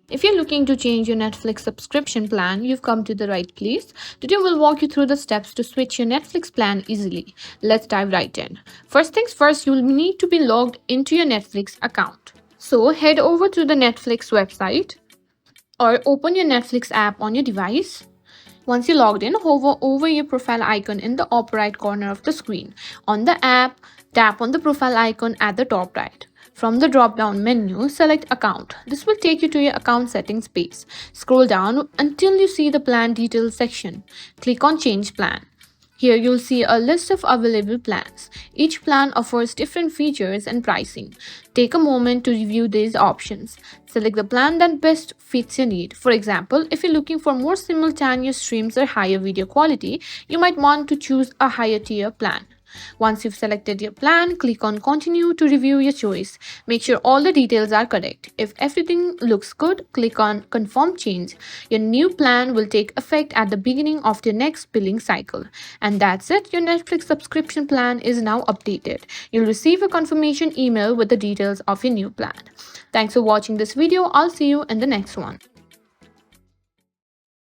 If you're looking to change your Netflix subscription plan, you've come to the right place. Today we'll walk you through the steps to switch your Netflix plan easily. Let's dive right in. First things first, you'll need to be logged into your Netflix account. So head over to the Netflix website or open your Netflix app on your device. Once you're logged in, hover over your profile icon in the upper right corner of the screen. On the app, tap on the profile icon at the top right. From the drop-down menu, select Account. This will take you to your account settings page. Scroll down until you see the Plan Details section. Click on Change Plan. Here you'll see a list of available plans. Each plan offers different features and pricing. Take a moment to review these options. Select the plan that best fits your need. For example, if you're looking for more simultaneous streams or higher video quality, you might want to choose a higher tier plan. Once you've selected your plan, click on Continue to review your choice. Make sure all the details are correct. If everything looks good, click on Confirm Change. Your new plan will take effect at the beginning of the next billing cycle. And that's it, your Netflix subscription plan is now updated. You'll receive a confirmation email with the details of your new plan. Thanks for watching this video. I'll see you in the next one.